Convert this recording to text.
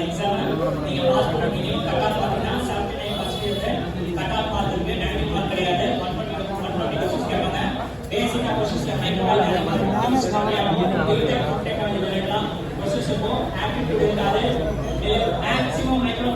Exam நீங்க pass பண்ணிட்டீங்க. Cut off பாத்தீங்கன்னா 79 first year cut off mark இருக்கு. 90 மார்க் கிடையாது. 120 கொஸ்டின் கேட்பாங்க. பேசிக்கா கொஸ்டின்ஸ் மைக்ரோவேவ் டெக்னாலஜி எல்லாம் கொஸ்டின்ஸ் இருக்கும். ஆப்டிட்யூட் இருக்காது. Maximum micro